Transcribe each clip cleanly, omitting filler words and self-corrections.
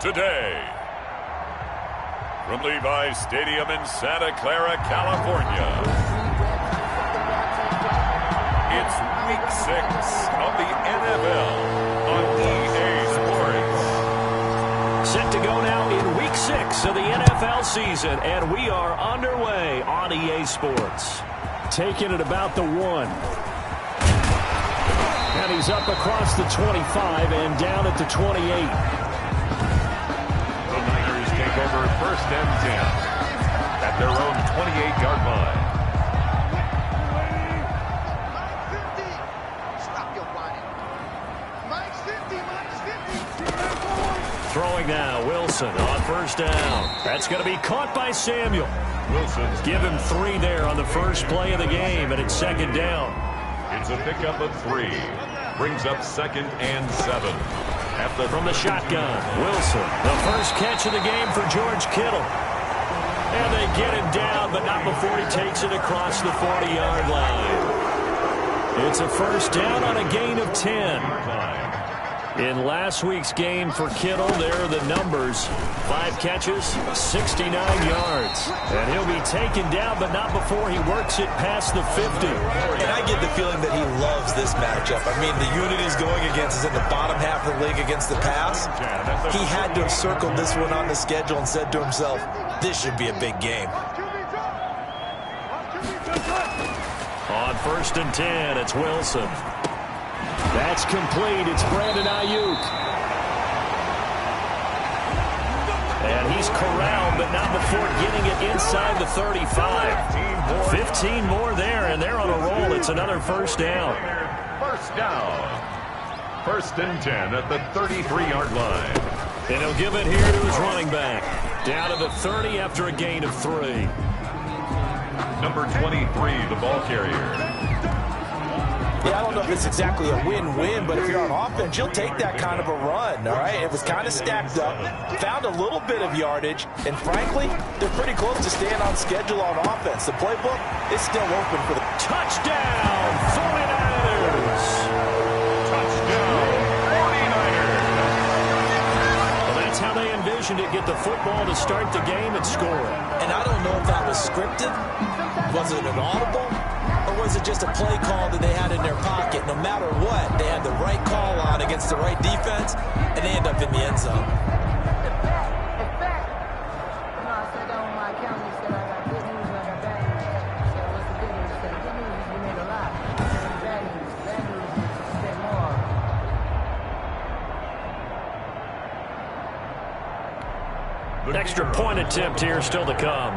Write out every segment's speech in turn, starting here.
today. From Levi's Stadium in Santa Clara, California, it's Week 6 of the NFL on EA Sports. Set to go now in Week 6 of the NFL season, and we are underway on EA Sports. Taking it about the 1. And he's up across the 25 and down at the 28. The Niners take over 1st and 10 at their own 28-yard line. Throwing now, Wilson on 1st down. That's going to be caught by Samuel. Wilson's Give him 3 there on the first play of the game, and it's 2nd down. It's a pickup of 3. Brings up 2nd and 7. From the shotgun, Wilson, the first catch of the game for George Kittle. And they get him down, but not before he takes it across the 40-yard line. It's a 1st down on a gain of 10. In last week's game for Kittle, there are the numbers. 5 catches, 69 yards. And he'll be taken down, but not before he works it past the 50. And I get the feeling that he loves this matchup. I mean, the unit he's going against is in the bottom half of the league against the pass. He had to have circled this one on the schedule and said to himself, this should be a big game. On 1st and 10, it's Wilson. That's complete. It's Brandon Ayuk. And he's corralled, but not before getting it inside the 35. 15 more there, and they're on a roll. It's another 1st down. 1st down. 1st and 10 at the 33-yard line. And he'll give it here to his running back. Down to the 30 after a gain of 3. Number 23, the ball carrier. Yeah, I don't know if it's exactly a win-win, but if you're on offense, you'll take that kind of a run, all right? It was kind of stacked up, found a little bit of yardage, and frankly, they're pretty close to staying on schedule on offense. The playbook is still open for the touchdown, 49ers! Touchdown, 49ers! Well, that's how they envisioned it, get the football to start the game and score it. And I don't know if that was scripted, was it an audible? Or was it just a play call that they had in their pocket? No matter what, they had the right call on against the right defense, and they end up in the end zone. Extra point attempt here still to come.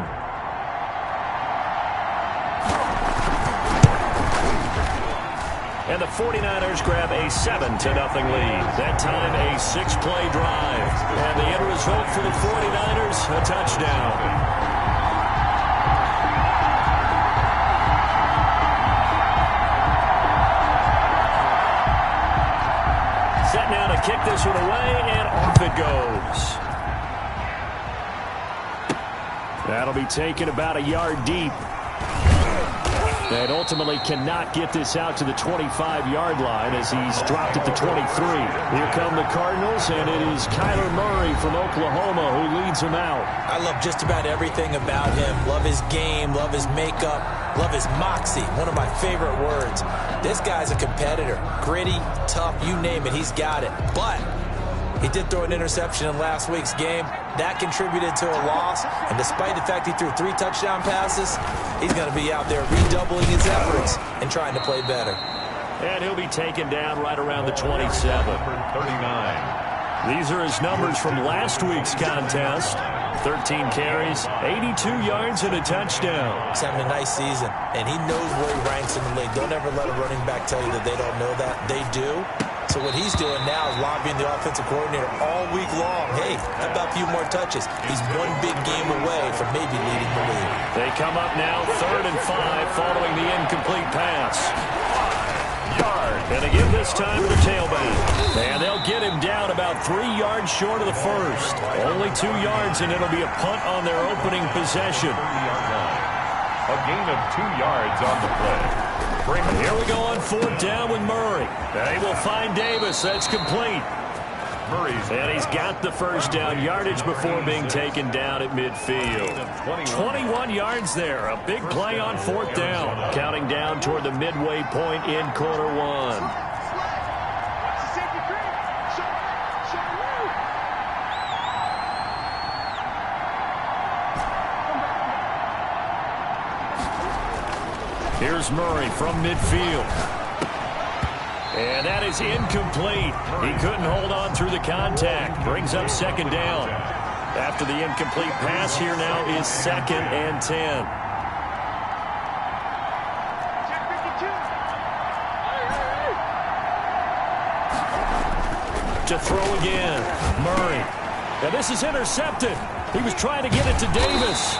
And the 49ers grab a 7-0 lead. That time a 6-play drive. And the end result for the 49ers, a touchdown. Set now to kick this one away, and off it goes. That'll be taken about a yard deep. And ultimately cannot get this out to the 25-yard line as he's dropped at the 23. Here come the Cardinals, and it is Kyler Murray from Oklahoma who leads them out. I love just about everything about him. Love his game, love his makeup, love his moxie, one of my favorite words. This guy's a competitor. Gritty, tough, you name it, he's got it. But he did throw an interception in last week's game. That contributed to a loss. And despite the fact he threw 3 touchdown passes, he's going to be out there redoubling his efforts and trying to play better. And he'll be taken down right around the 27. 39. These are his numbers from last week's contest. 13 carries, 82 yards, and a touchdown. He's having a nice season, and he knows where he ranks in the league. Don't ever let a running back tell you that they don't know that. They do. So what he's doing now is lobbying the offensive coordinator all week long. Hey, how about a few more touches? He's one big game away from maybe leading the league. They come up now 3rd and 5 following the incomplete pass. And they give this time to the tailback. And they'll get him down about 3 yards short of the first. Only 2 yards, and it'll be a punt on their opening possession. A gain of 2 yards on the play. Here we go on 4th down with Murray. They will find Davis. That's complete. And he's got the first down, yardage before being taken down at midfield. 21 yards there, a big play on 4th down. Counting down toward the midway point in quarter one. Here's Murray from midfield. And that is incomplete. He couldn't hold on through the contact. Brings up 2nd down. After the incomplete pass, here now is 2nd and 10. To throw again. Murray. Now this is intercepted. He was trying to get it to Davis.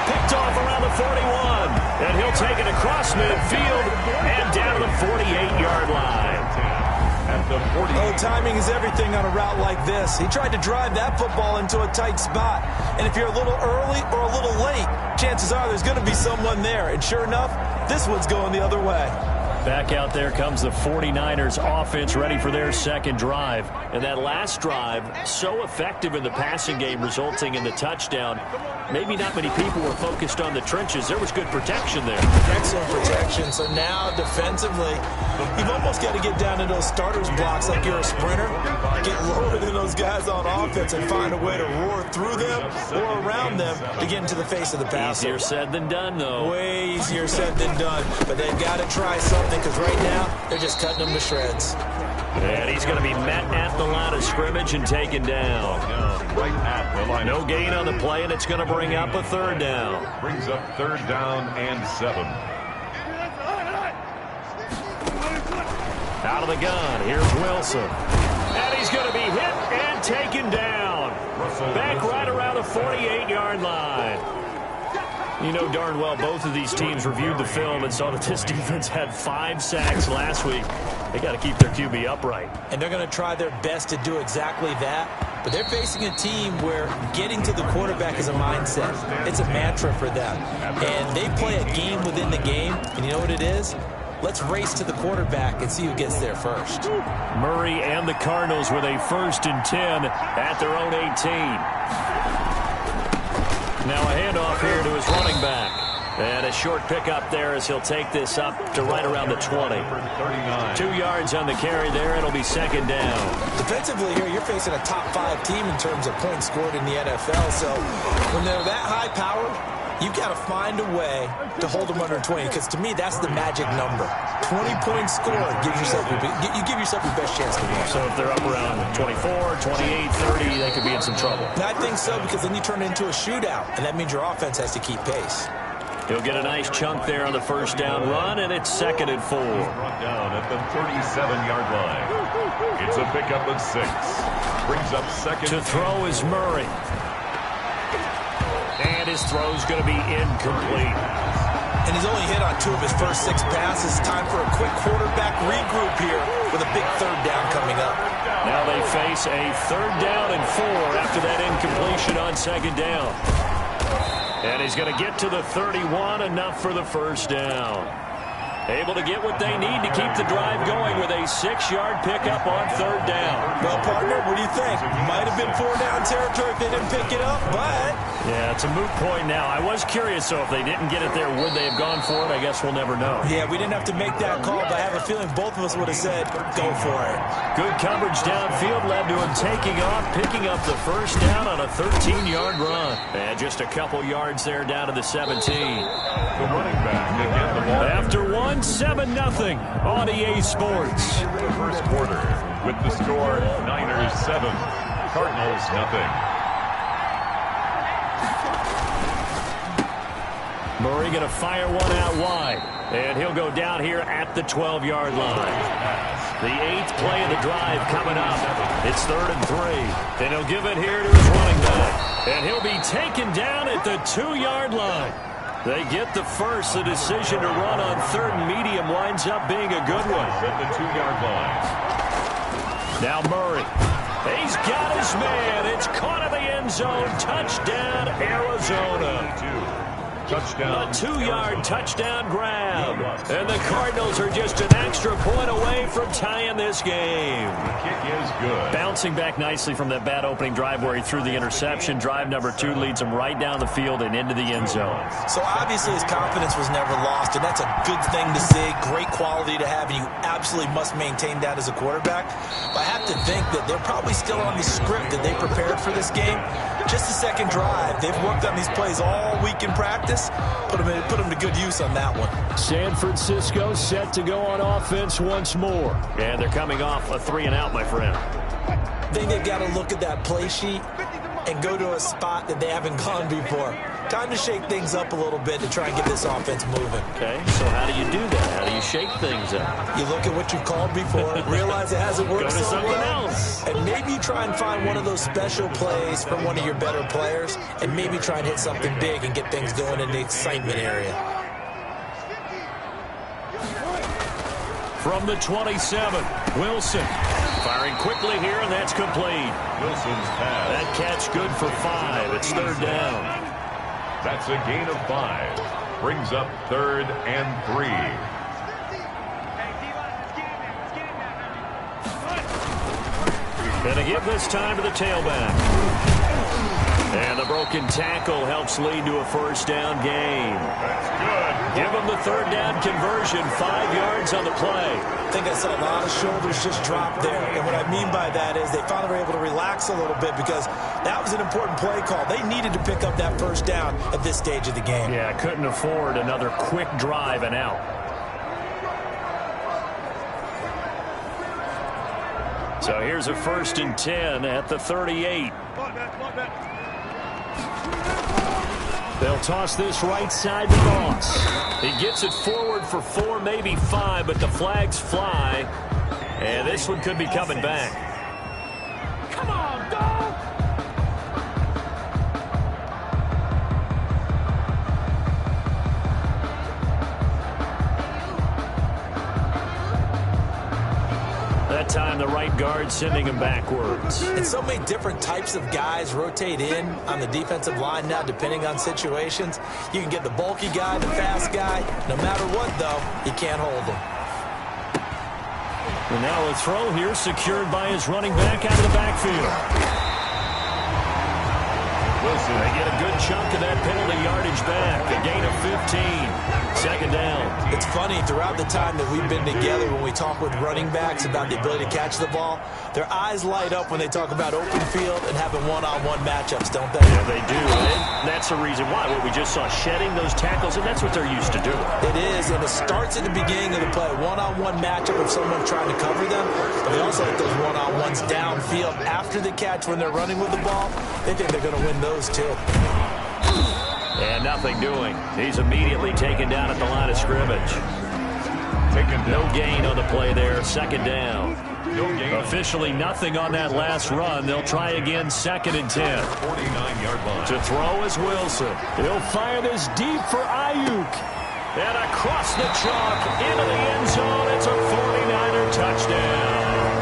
Picked off around the 41. And he'll take it across midfield and down to the 48-yard line. Oh, timing is everything on a route like this. He tried to drive that football into a tight spot. And if you're a little early or a little late, chances are there's going to be someone there. And sure enough, this one's going the other way. Back out there comes the 49ers offense ready for their 2nd drive. And that last drive, so effective in the passing game, resulting in the touchdown. Maybe not many people were focused on the trenches. There was good protection there. Excellent protection. So now defensively, you've almost got to get down to those starters blocks like you're a sprinter. Get lower than those guys on offense and find a way to roar through them or around them to get into the face of the passer. Easier said than done, though. Way easier said than done. But they've got to try something because right now they're just cutting them to shreds. And he's going to be met at the line of scrimmage and taken down. Right at the line. No gain on the play, and it's going to bring up a 3rd down. Brings up 3rd down and 7. Out of the gun, here's Wilson. And he's going to be hit and taken down. Back right around the 48-yard line. You know darn well both of these teams reviewed the film and saw that this defense had 5 sacks last week. They got to keep their QB upright. And they're going to try their best to do exactly that. But they're facing a team where getting to the quarterback is a mindset. It's a mantra for them. And they play a game within the game. And you know what it is? Let's race to the quarterback and see who gets there first. Murray and the Cardinals with a 1st and 10 at their own 18. Now a handoff here to his running back. And a short pickup there as he'll take this up to right around the 20. 2 yards on the carry there. It'll be 2nd down. Defensively here, you're facing a top 5 team in terms of points scored in the NFL. So when they're that high powered, you've got to find a way to hold them under 20. Because to me, that's the magic number. 20 points scored. You give yourself your best chance to win. So if they're up around 24, 28, 30, they could be in some trouble. And I think so, because then you turn it into a shootout. And that means your offense has to keep pace. He'll get a nice chunk there on the 1st down run, and it's 2nd and 4. Brought down at the 37-yard line. It's a pickup of 6. Brings up 2nd. To throw is Murray. And his throw's going to be incomplete. And he's only hit on 2 of his first 6 passes. Time for a quick quarterback regroup here with a big 3rd down coming up. Now they face a 3rd down and 4 after that incompletion on 2nd down. And he's going to get to the 31, enough for the 1st down. Able to get what they need to keep the drive going with a 6-yard pickup on 3rd down. Well, partner, what do you think? Might have been 4-down territory if they didn't pick it up, but... Yeah, it's a moot point now. I was curious, so if they didn't get it there, would they have gone for it? I guess we'll never know. Yeah, we didn't have to make that call, but I have a feeling both of us would have said, go for it. Good coverage downfield led to him taking off, picking up the 1st down on a 13-yard run. And just a couple yards there down to the 17. The running back again. The ball. After 7-0 on EA Sports. The first quarter with the score Niners 7, Cardinals nothing. Murray going to fire one out wide. And he'll go down here at the 12-yard line. The 8th play of the drive coming up. It's 3rd and 3. And he'll give it here to his running back. And he'll be taken down at the 2-yard line. They get the first. The decision to run on 3rd and medium winds up being a good one. At the 2-yard line. Now Murray. He's got his man. It's caught in the end zone. Touchdown, Arizona. Touchdown. A 2-yard touchdown grab. And the Cardinals are just an extra point away from tying this game. The kick is good. Bouncing back nicely from that bad opening drive where he threw the interception. Drive number 2 leads him right down the field and into the end zone. So obviously his confidence was never lost, and that's a good thing to see. Great quality to have, and you absolutely must maintain that as a quarterback. But I have to think that they're probably still on the script that they prepared for this game. Just the second drive. They've worked on these plays all week in practice. Put them to good use on that one. San Francisco set to go on offense once more. And they're coming off a 3-and-out, my friend. I think they've got to look at that play sheet and go to a spot that they haven't gone before. Time to shake things up a little bit to try and get this offense moving. Okay, so how do you do that? How do you shake things up? You look at what you've called before, realize it hasn't worked Go to so something well, else. and maybe you try and find one of those special plays from one of your better players, and maybe try and hit something big and get things going in the excitement area. From the 27, Wilson. Firing quickly here, and that's complete. Wilson's pass. That catch good for 5. It's 3rd down. That's a gain of 5. Brings up 3rd and 3. And a give this time to the tailback. And the broken tackle helps lead to a 1st down gain. That's good. Give them the 3rd down conversion. 5 yards on the play. I think I saw a lot of shoulders just drop there. And what I mean by that is they finally were able to relax a little bit because that was an important play call. They needed to pick up that 1st down at this stage of the game. Yeah, couldn't afford another quick drive and out. So here's a 1st and 10 at the 38. They'll toss this right side to Moss. He gets it forward for 4, maybe 5, but the flags fly. And this one could be coming back. Come on, dog! That time the right guard sending him backwards. And so many different types of guys rotate in on the defensive line now, depending on situations. You can get the bulky guy, the fast guy. No matter what, though, you can't hold him. And now a throw here secured by his running back out of the backfield. Wilson, they get a good chunk of that penalty yardage back. A gain of 15. 2nd down. It's funny, throughout the time that we've been together, when we talk with running backs about the ability to catch the ball, their eyes light up when they talk about open field and having one-on-one matchups, don't they? Yeah, they do. And that's the reason why. What we just saw, shedding those tackles, and that's what they're used to doing. It is, and it starts at the beginning of the play. One-on-one matchup of someone trying to cover them, but they also like those one-on-ones downfield after the catch when they're running with the ball. They think they're going to win those too. And nothing doing. He's immediately taken down at the line of scrimmage. No gain on the play there. 2nd down. No gain. Officially nothing on that last run. They'll try again 2nd and 10. 49-yard line. To throw is Wilson. He'll fire this deep for Ayuk. And across the chalk into the end zone. It's a 49er touchdown.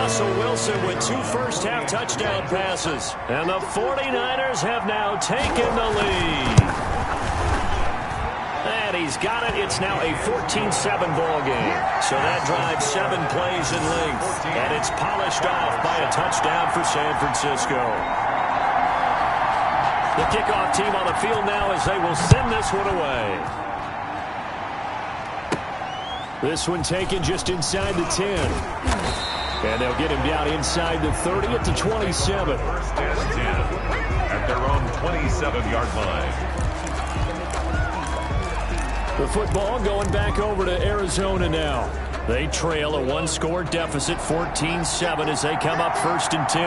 Russell Wilson with 2 first-half touchdown passes. And the 49ers have now taken the lead. And he's got it. It's now a 14-7 ball game. So that drives 7 plays in length. And it's polished off by a touchdown for San Francisco. The kickoff team on the field now as they will send this one away. This one taken just inside the 10. And they'll get him down inside the 30 at the 27. 1st and 10 at their own 27-yard line. The football going back over to Arizona now. They trail a 1-score deficit, 14-7, as they come up 1st and 10.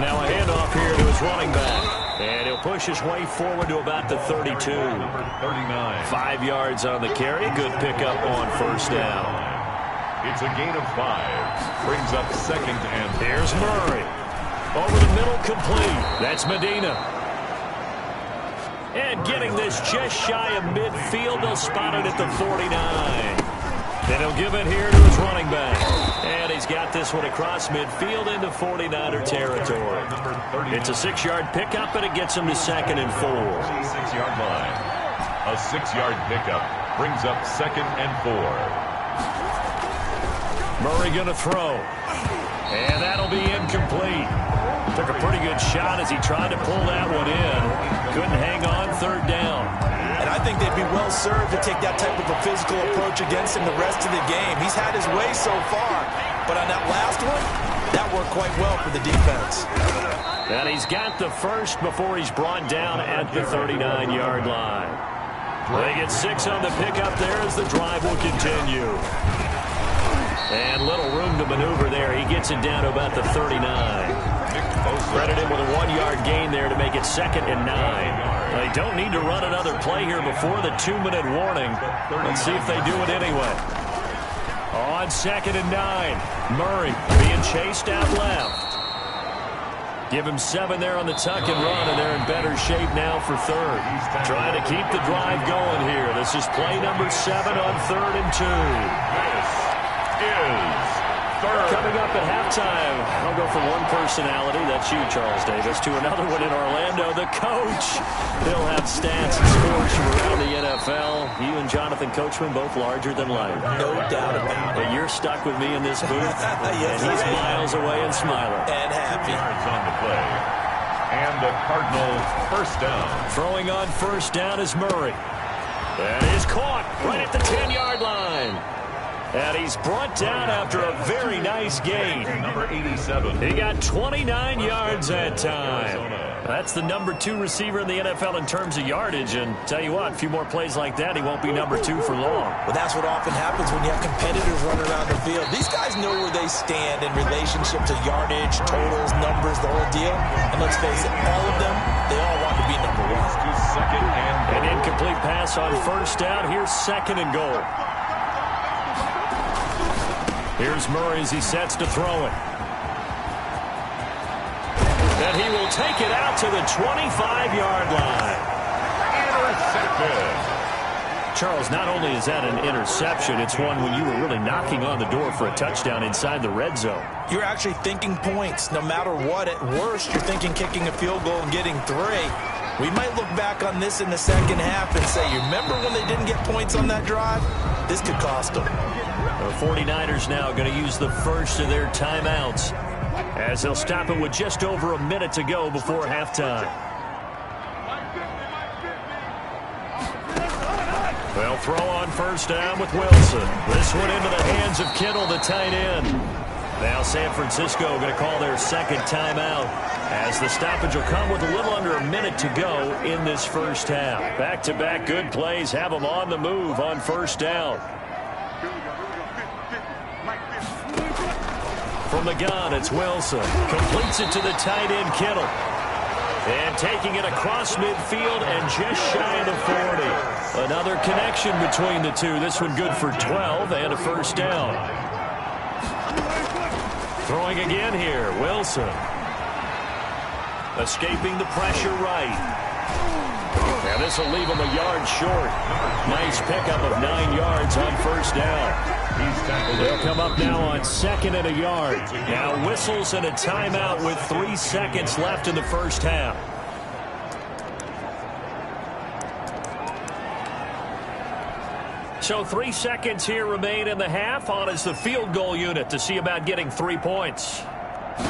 Now a handoff here to his running back. And he'll push his way forward to about the 32. Number 39. 5 yards on the carry. Good pickup on 1st down. It's a gain of 5. Brings up 2nd and 10. Here's Murray. Over the middle, complete. That's Medina. And getting this just shy of midfield. They'll spot it at the 49. And he'll give it here to his running back. And he's got this one across midfield into 49er territory. It's a 6-yard pickup, and it gets him to 2nd and 4. 6-yard line. A 6-yard pickup brings up 2nd and 4. Murray going to throw. And that'll be incomplete. Took a pretty good shot as he tried to pull that one in. Couldn't hang on 3rd down. And I think they'd be well served to take that type of a physical approach against him the rest of the game. He's had his way so far. But on that last one, that worked quite well for the defense. And he's got the first before he's brought down at the 39-yard line. They get 6 on the pickup there as the drive will continue. And little room to maneuver there. He gets it down to about the 39. Credit him with a 1-yard gain there to make it 2nd and 9. They don't need to run another play here before the 2-minute warning. Let's see if they do it anyway. On 2nd and 9. Murray being chased out left. Give him 7 there on the tuck and run, and they're in better shape now for 3rd. Trying to keep the drive going here. This is play number 7 on 3rd and 2. This is 3rd. Coming up at halftime, I'll go from one personality, that's you, Charles Davis, to another one in Orlando, the coach. He'll have stats and scores from around the NFL. You and Jonathan Coachman, both larger than life. No doubt about it. But you're stuck with me in this booth, Yes, and he's miles away and smiling. And happy. Yards on the play. And the Cardinals 1st down. Throwing on 1st down is Murray. That is caught right at the 10-yard line. And he's brought down after a very nice gain. Number 87. He got 29 yards that time. That's the number 2 receiver in the NFL in terms of yardage. And tell you what, a few more plays like that, he won't be number 2 for long. Well, that's what often happens when you have competitors running around the field. These guys know where they stand in relationship to yardage, totals, numbers, the whole deal. And let's face it, all of them, they all want to be number 1. To 2nd and An incomplete pass on 1st down. Here's 2nd and goal. Here's Murray as he sets to throw it. And he will take it out to the 25-yard line. intercepted. Charles, not only is that an interception, it's one when you were really knocking on the door for a touchdown inside the red zone. You're actually thinking points. No matter what, at worst, you're thinking kicking a field goal and getting 3. We might look back on this in the second half and say, you remember when they didn't get points on that drive? This could cost them. The 49ers now going to use the first of their timeouts as they'll stop it with just over a minute to go before halftime. They'll throw on 1st down with Wilson. This one into the hands of Kittle, the tight end. Now San Francisco going to call their 2nd timeout as the stoppage will come with a little under a minute to go in this first half. Back-to-back good plays have them on the move on 1st down. From the gun, it's Wilson. Completes it to the tight end, Kittle. And taking it across midfield and just shy of the 40. Another connection between the two. This one good for 12 and a 1st down. Throwing again here, Wilson. Escaping the pressure right. And this will leave him a yard short. Nice pickup of 9 yards on 1st down. They'll come up now on 2nd and a yard. Now whistles and a timeout with 3 seconds left in the first half. So 3 seconds here remain in the half. On is the field goal unit to see about getting 3 points.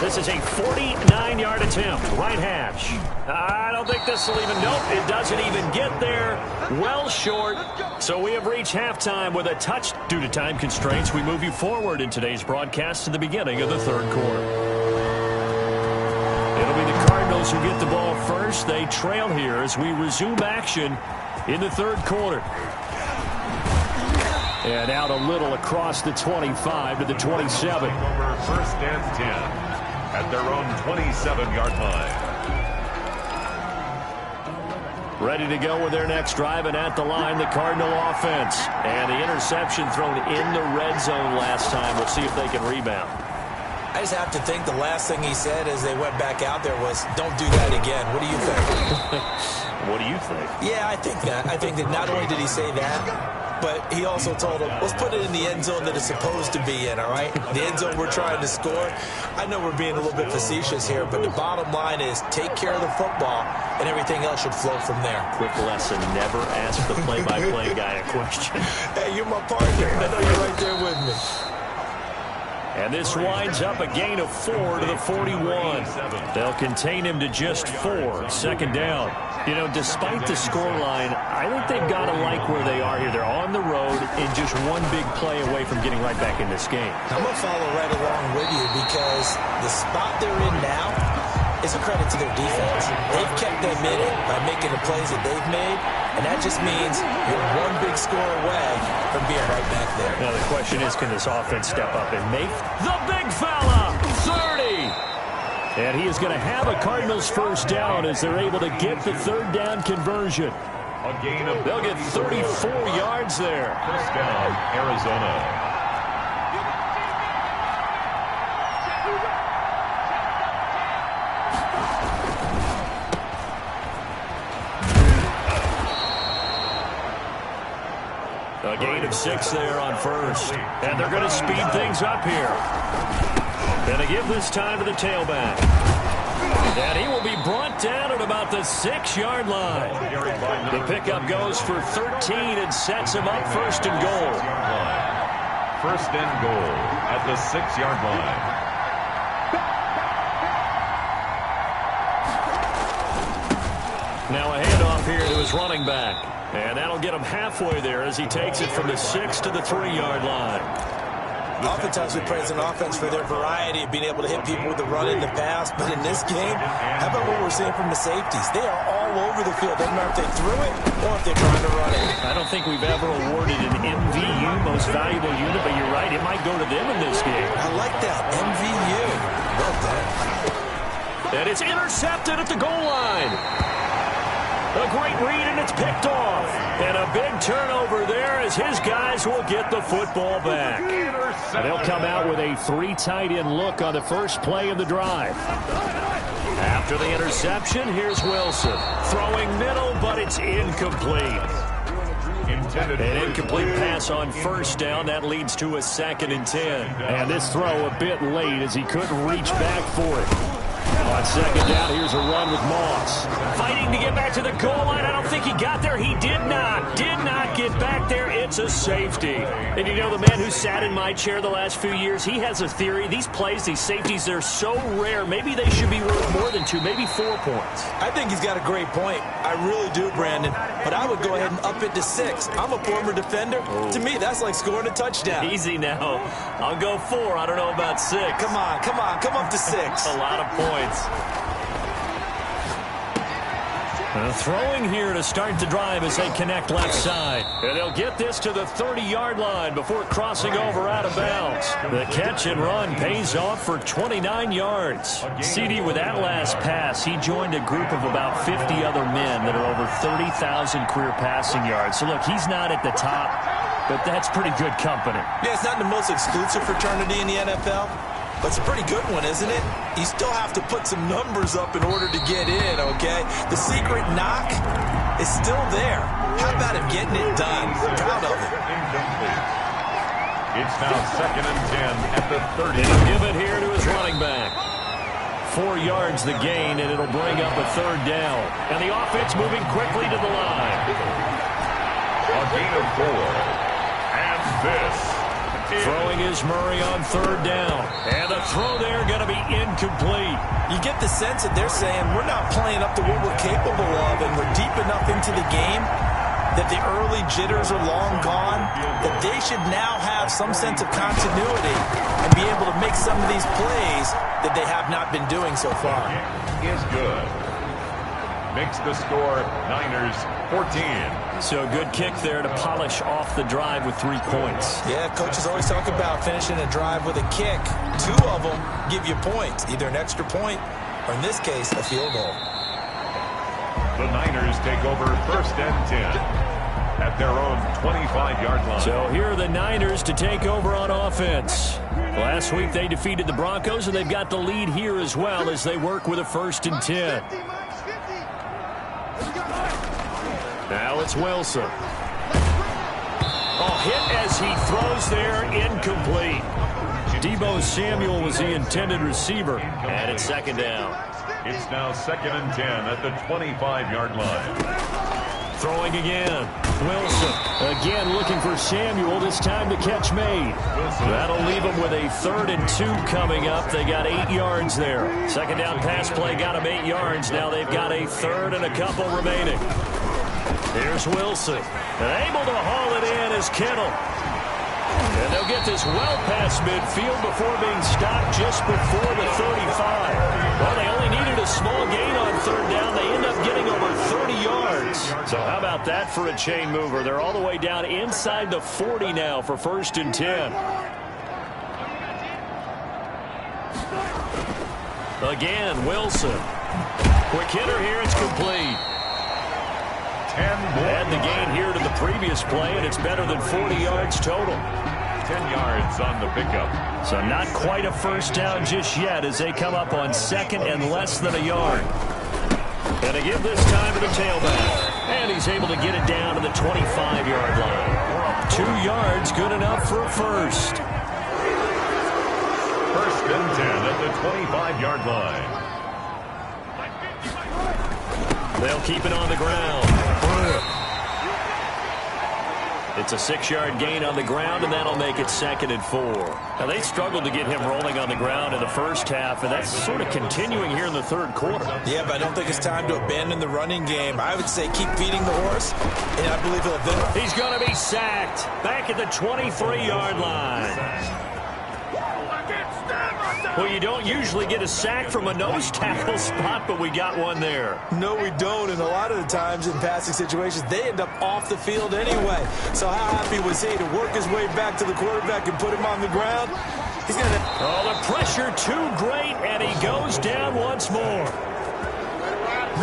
This is a 49-yard attempt, right hash. I don't think this will even, nope, it doesn't even get there. Well short. So we have reached halftime with a touch. Due to time constraints, we move you forward in today's broadcast to the beginning of the 3rd quarter. It'll be the Cardinals who get the ball first. They trail here as we resume action in the 3rd quarter. And out a little across the 25 to the 27. Over 1st and 10 at their own 27-yard line. Ready to go with their next drive, and at the line, the Cardinal offense. And the interception thrown in the red zone last time. We'll see if they can rebound. I just have to think the last thing he said as they went back out there was, don't do that again. What do you think? What do you think? Yeah, I think that. I think that not only did he say that, but he also told him, let's put it in the end zone that it's supposed to be in, all right? The end zone we're trying to score. I know we're being a little bit facetious here, but the bottom line is take care of the football, and everything else should flow from there. Quick lesson, never ask the play-by-play guy a question. Hey, you're my partner. I know you're right there with me. And this winds up a gain of 4 to the 41. They'll contain him to just 4. Second down. You know, despite the scoreline, I think they've got to like where they are here. They're on the road and just one big play away from getting right back in this game. I'm going to follow right along with you because the spot they're in now is a credit to their defense. They've kept them in it by making the plays that they've made, and that just means you're one big score away from being right back there. Now the question is, can this offense step up and make the big fella 30? And he is going to have a Cardinals first down as they're able to get the third down conversion. A gain of They'll get 34 yards there. First down, Arizona. A gain of 6 there on first. And they're going to speed things up here. Going to give this time to the tailback. And he will be brought down at about the 6-yard line. The pickup goes for 13 and sets him up first and goal. First and goal at the 6-yard line. Now a handoff here to his running back. And that'll get him halfway there as he takes it from the 6 to the 3-yard line. Oftentimes we praise an offense for their variety of being able to hit people with the run in the pass. But in this game, how about what we're seeing from the safeties? They are all over the field. Doesn't matter if they threw it or if they're trying to run it. I don't think we've ever awarded an MVU, most valuable unit, but you're right, it might go to them in this game. I like that, MVU. Well done. And it's intercepted at the goal line. A great read, and it's picked off. And a big turnover there as his guys will get the football back. And they'll come out with a 3 tight end look on the first play of the drive. After the interception, here's Wilson. Throwing middle, but it's incomplete. An incomplete pass on first down. That leads to a 2nd and 10. And this throw a bit late as he couldn't reach back for it. On second down, here's a run with Moss. Fighting to get back to the goal line. I don't think he got there. He did not get back there. It's a safety. And you know, the man who sat in my chair the last few years, he has a theory. These plays, these safeties, they're so rare. Maybe they should be worth more than 2, maybe 4 points. I think he's got a great point. I really do, Brandon. But I would go ahead and up it to 6. I'm a former defender. Oh. To me, that's like scoring a touchdown. Easy now. I'll go 4. I don't know about 6. Come on. Come up to 6. A lot of points. Throwing here to start the drive as they connect left side. And they'll get this to the 30-yard line before crossing over out of bounds. The catch and run pays off for 29 yards. CD, with that last pass, he joined a group of about 50 other men that are over 30,000 career passing yards. So, look, he's not at the top, but that's pretty good company. Yeah, it's not the most exclusive fraternity in the NFL. But it's a pretty good one, isn't it? You still have to put some numbers up in order to get in, okay? The secret knock is still there. How about him getting it done? Proud of it. Incomplete. It's now 2nd and 10 at the 30. He'll give it here to his running back. 4 yards the gain, and it'll bring up a 3rd down. And the offense moving quickly to the line. A gain of 4. And this. Throwing is Murray on 3rd down. And the throw there going to be incomplete. You get the sense that they're saying we're not playing up to what we're capable of, and we're deep enough into the game that the early jitters are long gone, that they should now have some sense of continuity and be able to make some of these plays that they have not been doing so far. Is good. Makes the score Niners 14. So good kick there to polish off the drive with 3 points. Yeah, coaches always talk about finishing a drive with a kick. 2 of them give you points, either an extra point or, in this case, a field goal. The Niners take over 1st and 10 at their own 25-yard line. So here are the Niners to take over on offense. Last week they defeated the Broncos, and they've got the lead here as well as they work with a 1st and 10. Now it's Wilson. Oh, hit as he throws there, incomplete. Deebo Samuel was the intended receiver. And it's second down. It's now 2nd and 10 at the 25-yard line. Throwing again. Wilson again looking for Samuel. This time the catch made. That'll leave them with a 3rd and 2 coming up. They got 8 yards there. Second down pass play got them 8 yards. Now they've got a 3rd and a couple remaining. Here's Wilson. And able to haul it in is Kittle. And they'll get this well past midfield before being stopped just before the 35. Well, they only needed a small gain on 3rd down. They end up getting over 30 yards. So how about that for a chain mover? They're all the way down inside the 40 now for 1st and 10. Again, Wilson. Quick hitter here. It's complete. Add the gain here to the previous play, and it's better than 40 yards total. 10 yards on the pickup. So not quite a 1st down just yet as they come up on 2nd and less than a yard. And they give this time to the tailback. And he's able to get it down to the 25-yard line. 2 yards, good enough for a 1st. 1st and 10 at the 25-yard line. They'll keep it on the ground. It's a 6-yard gain on the ground, and that'll make it 2nd and 4. Now, they struggled to get him rolling on the ground in the first half, and that's sort of continuing here in the 3rd quarter. Yeah, but I don't think it's time to abandon the running game. I would say keep feeding the horse, and I believe he'll do it. He's going to be sacked back at the 23-yard line. Well, you don't usually get a sack from a nose tackle spot, but we got one there. No, we don't, and a lot of the times in passing situations, they end up off the field anyway. So how happy was he to work his way back to the quarterback and put him on the ground? He's going to... Oh, the pressure too great, and he goes down once more.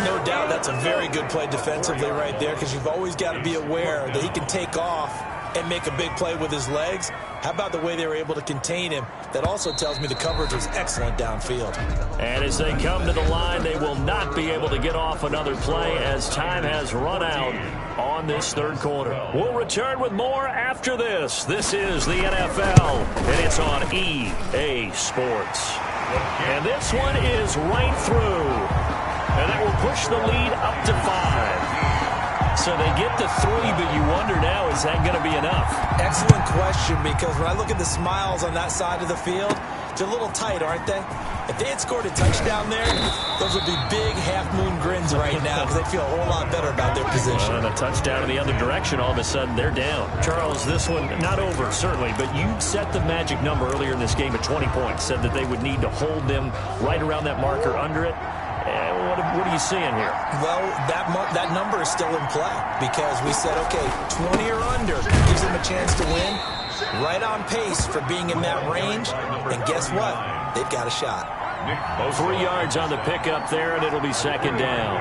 No doubt that's a very good play defensively right there, because you've always got to be aware that he can take off and make a big play with his legs. How about the way they were able to contain him? That also tells me the coverage was excellent downfield. And as they come to the line, they will not be able to get off another play as time has run out on this 3rd quarter. We'll return with more after this. This is the NFL, and it's on EA Sports. And this one is right through. And that will push the lead up to 5. So they get to 3, but you wonder now, is that going to be enough? Excellent question, because when I look at the smiles on that side of the field, they're a little tight, aren't they? If they had scored a touchdown there, those would be big half-moon grins right now because they feel a whole lot better about their position. And a touchdown in the other direction, all of a sudden they're down. Charles, this one not over, certainly, but you set the magic number earlier in this game at 20 points, said that they would need to hold them right around that marker under it. What are you seeing here? Well, that number is still in play because we said, okay, 20 or under gives them a chance to win. Right on pace for being in that range. And guess what? They've got a shot. 3 yards on the pickup there, and it'll be 2nd down.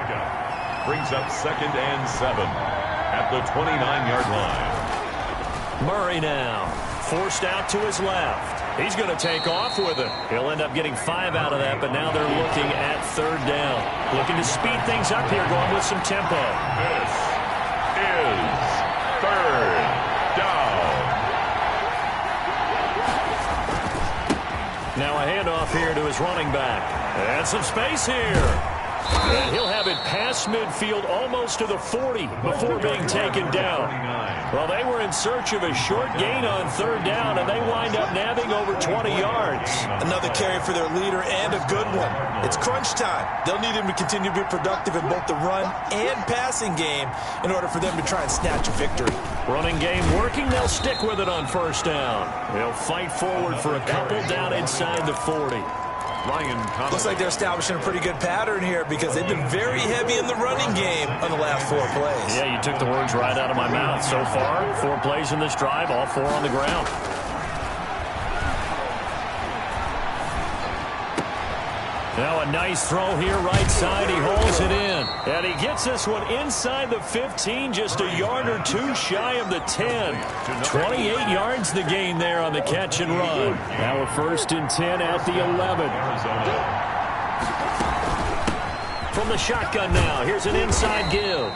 Brings up 2nd and 7 at the 29-yard line. Murray now forced out to his left. He's going to take off with it. He'll end up getting 5 out of that, but now they're looking at 3rd down. Looking to speed things up here, going with some tempo. This is 3rd down. Now a handoff here to his running back. And some space here. And he'll have it past midfield almost to the 40 before being taken down. Well, they were in search of a short gain on 3rd down, and they wind up nabbing over 20 yards. Another carry for their leader and a good one. It's crunch time. They'll need him to continue to be productive in both the run and passing game in order for them to try and snatch a victory. Running game working. They'll stick with it on 1st down. They'll fight forward for a couple down inside the 40. Looks like they're establishing a pretty good pattern here because they've been very heavy in the running game on the last 4 plays. Yeah, you took the words right out of my mouth. So far, 4 plays in this drive, all 4 on the ground. Now a nice throw here, right side. He holds it in. And he gets this one inside the 15, just a yard or 2 shy of the 10. 28 yards the gain there on the catch and run. Now a 1st and 10 at the 11. From the shotgun now, here's an inside give.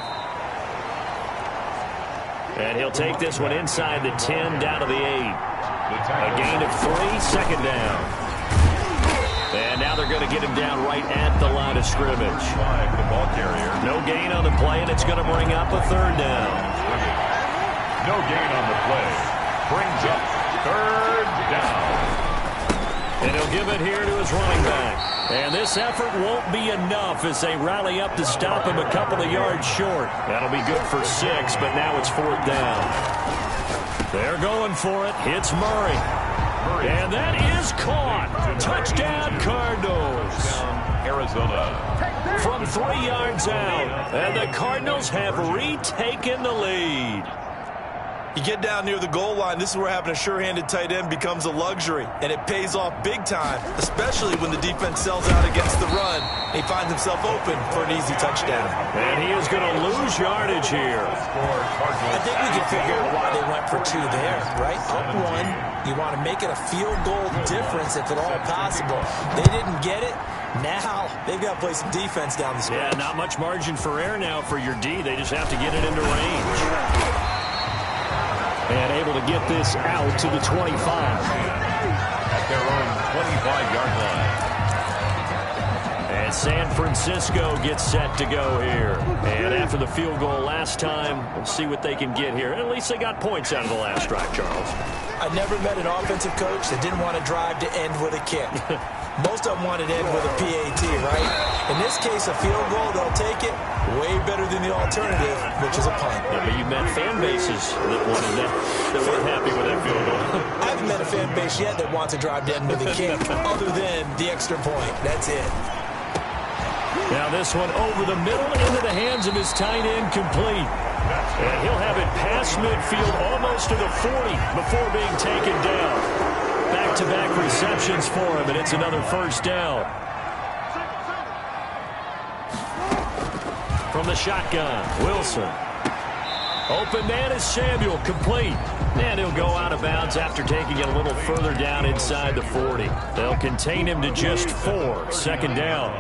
And he'll take this one inside the 10, down to the 8. A gain of 3, second down. And now they're going to get him down right at the line of scrimmage. The ball carrier. No gain on the play, and it's going to bring up a third down. No gain on the play. Brings up third down. And he'll give it here to his running back. And this effort won't be enough as they rally up to stop him a couple of yards short. That'll be good for 6, but now it's fourth down. They're going for it. It's Murray. And that is caught. Touchdown, Cardinals. Arizona. From 3 yards out. And the Cardinals have retaken the lead. You get down near the goal line, this is where having a sure-handed tight end becomes a luxury, and it pays off big time, especially when the defense sells out against the run. He finds himself open for an easy touchdown. And he is going to lose yardage here. I think we can figure out why they went for 2 there, right? Up 1, you want to make it a field goal difference if at all possible. They didn't get it. Now they've got to play some defense down the stretch. Yeah, not much margin for error now for your D. They just have to get it into range. And able to get this out to the 25. At their own 25-yard line. And San Francisco gets set to go here. And after the field goal last time, we'll see what they can get here. At least they got points out of the last drive, Charles. I never met an offensive coach that didn't want to drive to end with a kick. Most of them wanted to end with a PAT, right? In this case, a field goal, they'll take it. Way better than the alternative, which is a punt. Yeah, but you met fan bases that wanted that weren't happy with that field goal. I haven't met a fan base yet that wants to drive to end with a kick other than the extra point. That's it. Now this one over the middle into the hands of his tight end, complete. And he'll have it past midfield almost to the 40 before being taken down. Back-to-back receptions for him, and it's another first down. From the shotgun, Wilson. Open man is Samuel, complete. And he'll go out of bounds after taking it a little further down inside the 40. They'll contain him to just 4, second down.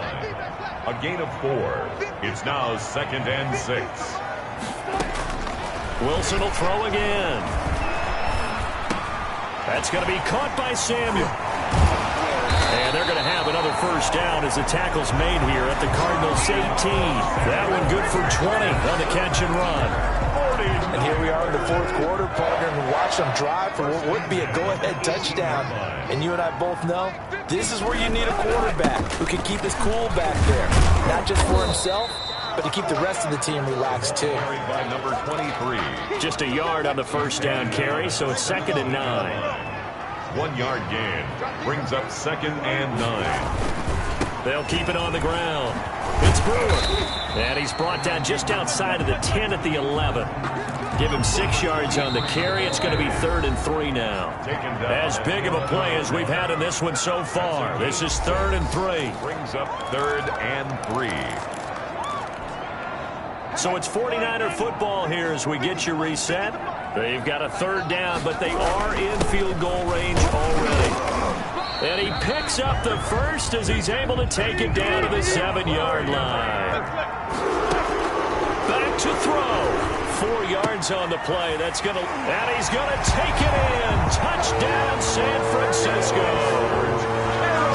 A gain of 4. It's now 2nd and 6. Wilson will throw again. That's going to be caught by Samuel. And they're going to have another first down as the tackle's made here at the Cardinals 18. That one good for 20 on the catch and run. And here we are in the fourth quarter, partner, and watch them drive for what would be a go-ahead touchdown. And you and I both know this is where you need a quarterback who can keep his cool back there. Not just for himself, but to keep the rest of the team relaxed, too. By number 23. Just a yard on the first down carry, so it's 2nd and 9. 1 yard gain. Brings up 2nd and 9. They'll keep it on the ground. It's Brewer. And he's brought down just outside of the 10 at the 11. Give him 6 yards on the carry. It's going to be 3rd and 3 now. As big of a play as we've had in this one so far. This is 3rd and 3. Brings up 3rd and 3. So it's 49er football here as we get you reset. They've got a 3rd down, but they are in field goal range already. And he picks up the first as he's able to take it down to the 7-yard line. Back to throw. 4 yards on the play. And he's going to take it in. Touchdown, San Francisco.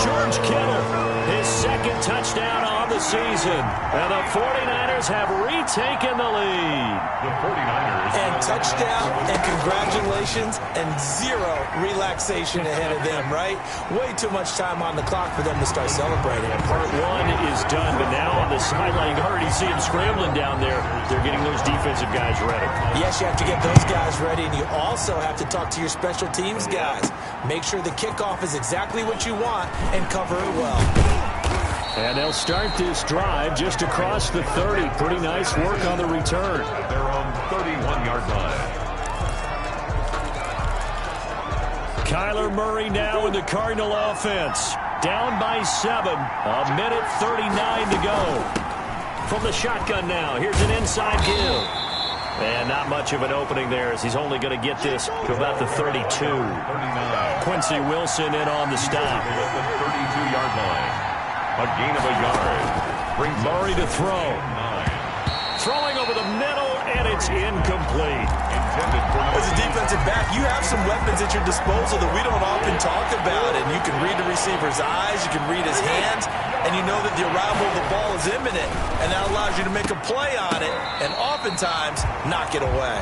George Kittle, his 2nd touchdown on the season. And the 49ers have retaken the lead. The 49ers. And touchdown, and congratulations, and 0 relaxation ahead of them, right? Way too much time on the clock for them to start celebrating. Part 1 is done, but now on the sideline, you already see him scrambling down there. They're getting those defensive guys ready. Yes, you have to get those guys ready, and you also have to talk to your special teams guys. Make sure the kickoff is exactly what you want and cover it well. And they'll start this drive just across the 30. Pretty nice work on the return. They're on 31-yard line. Kyler Murray now in the Cardinal offense. Down by 7. A minute 39 to go. From the shotgun now. Here's an inside give. And not much of an opening there as he's only going to get this to about the 32. 39. Quincy Wilson in on the stop. At the 32-yard line. A gain of a yard. Brings Murray to throw. 9. Throwing over the middle, and it's incomplete. As a defensive back, you have some weapons at your disposal that we don't often talk about, and you can read the receiver's eyes, you can read his hands, and you know that the arrival of the ball is imminent, and that allows you to make a play on it, and oftentimes knock it away.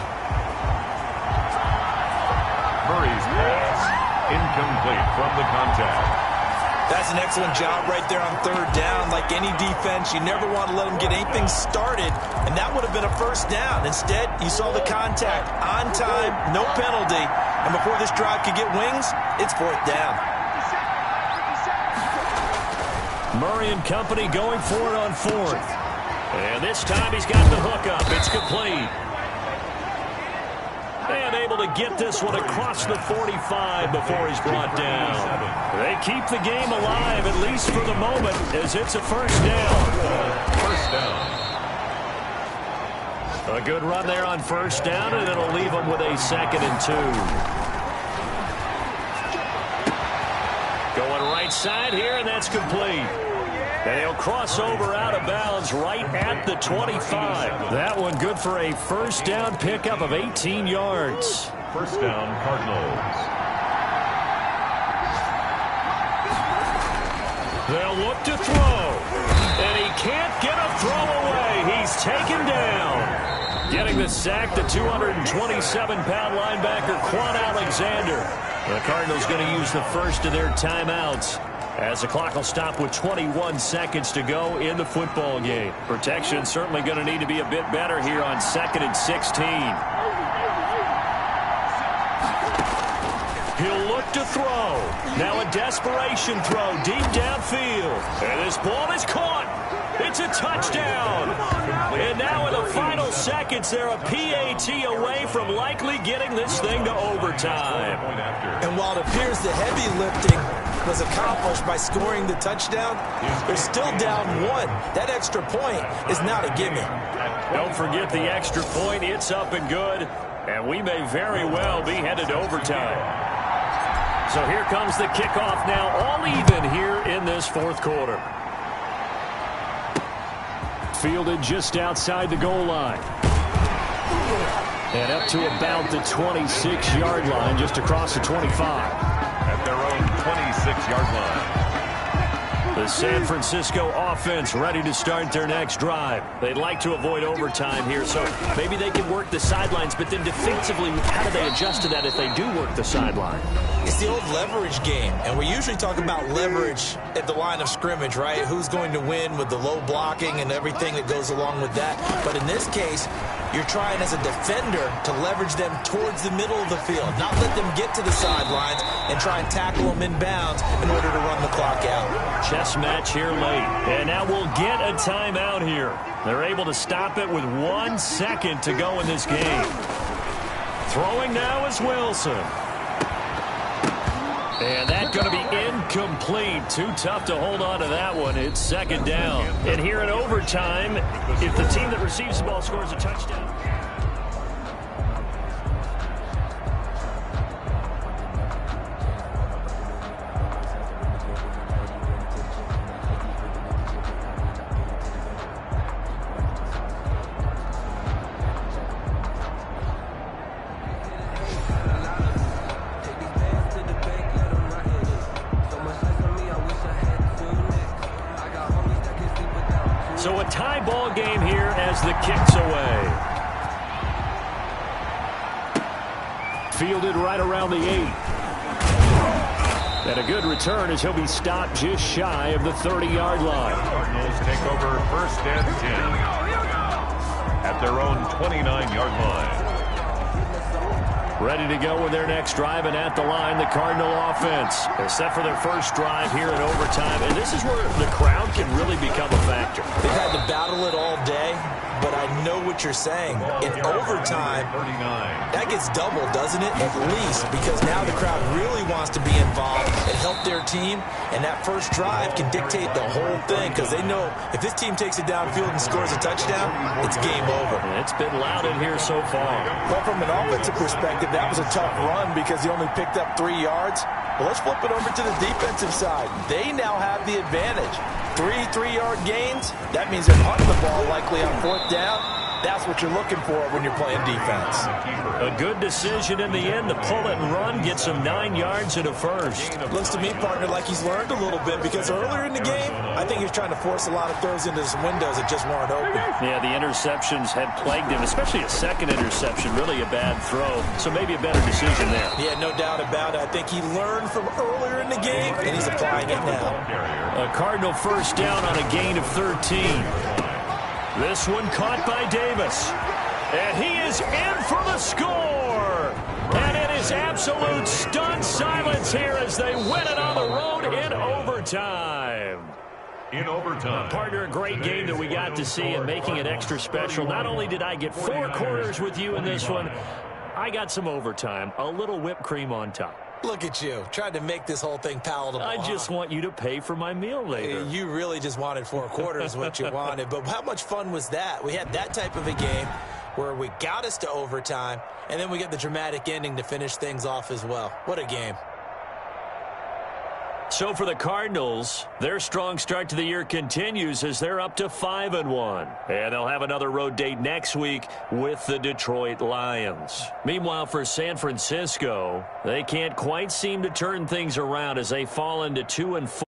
Murray's pass, incomplete from the contact. That's an excellent job right there on third down. Like any defense, you never want to let them get anything started, and that would have been a first down. Instead, you saw the contact on time, no penalty, and before this drive could get wings, it's fourth down. Murray and company going for it on fourth. And this time he's got the hook up. It's complete. And able to get this one across the 45 before he's brought down. They keep the game alive, at least for the moment, as it's a first down. First down. A good run there on first down, and it'll leave them with a 2nd and 2. Going right side here, and that's complete. And he'll cross over out of bounds right at the 25. That one good for a first down pickup of 18 yards. First down, Cardinals. They'll look to throw. And he can't get a throw away. He's taken down. Getting the sack, the 227-pound linebacker, Quan Alexander. The Cardinals going to use the first of their timeouts, as the clock will stop with 21 seconds to go in the football game. Protection certainly going to need to be a bit better here on 2nd and 16. He'll look to throw. Now a desperation throw deep downfield. And this ball is caught. It's a touchdown. And now in the final seconds, they're a PAT away from likely getting this thing to overtime. And while it appears the heavy lifting was accomplished by scoring the touchdown, they're still down 1. That extra point is not a gimme. Don't forget the extra point. It's up and good. And we may very well be headed to overtime. So here comes the kickoff now, all even here in this fourth quarter. Fielded just outside the goal line. And up to about the 26-yard line, just across the 25. At their own 26-yard line. The San Francisco offense ready to start their next drive. They'd like to avoid overtime here, so maybe they can work the sidelines, but then defensively, how do they adjust to that if they do work the sideline? It's the old leverage game, and we usually talk about leverage at the line of scrimmage, right? Who's going to win with the low blocking and everything that goes along with that. But in this case, you're trying as a defender to leverage them towards the middle of the field, not let them get to the sidelines and try and tackle them in bounds in order to run the clock out. Chess match here late, and now we'll get a timeout here. They're able to stop it with 1 second to go in this game. Throwing now is Wilson. And that's going to be incomplete. Too tough to hold on to that one. It's 2nd down. And here in overtime, if the team that receives the ball scores a touchdown. So a tie ball game here as the kick's away. Fielded right around the 8. And a good return as he'll be stopped just shy of the 30-yard line. Cardinals take over 1st and 10 at their own 29-yard line. Ready to go with their next drive, and at the line, the Cardinal offense. They're set for their first drive here in overtime, and this is where the crowd can really become a factor. They've had to battle it all day, but I know what you're saying. In overtime, that gets doubled, doesn't it? At least, because now the crowd really wants to be involved and help their team, and that first drive can dictate the whole thing, because they know if this team takes it downfield and scores a touchdown, it's game over. It's been loud in here so far. Well, from an offensive perspective, that was a tough run because he only picked up 3 yards. Well, let's flip it over to the defensive side. They now have the advantage. 3 3-yard gains. That means they're punting the ball likely on 4th down. That's what you're looking for when you're playing defense. A good decision in the end to pull it and run, get some 9 yards and a first. Looks to me, partner, like he's learned a little bit because earlier in the game, I think he was trying to force a lot of throws into some windows that just weren't open. Yeah, the interceptions had plagued him, especially a second interception, really a bad throw. So maybe a better decision there. Yeah, no doubt about it. I think he learned from earlier in the game, and he's applying it now. A Cardinal first down on a gain of 13. This one caught by Davis. And he is in for the score. And it is absolute stunned silence here as they win it on the road in overtime. In overtime. Partner, a great game that we got to see and making it extra special. Not only did I get 4 quarters with you in this one, I got some overtime, a little whipped cream on top. Look at you, trying to make this whole thing palatable. I just want you to pay for my meal later. You really just wanted 4 quarters, what you wanted. But how much fun was that? We had that type of a game where we got us to overtime, and then we get the dramatic ending to finish things off as well. What a game. So for the Cardinals, their strong start to the year continues as they're up to 5-1. And they'll have another road date next week with the Detroit Lions. Meanwhile, for San Francisco, they can't quite seem to turn things around as they fall into 2-4.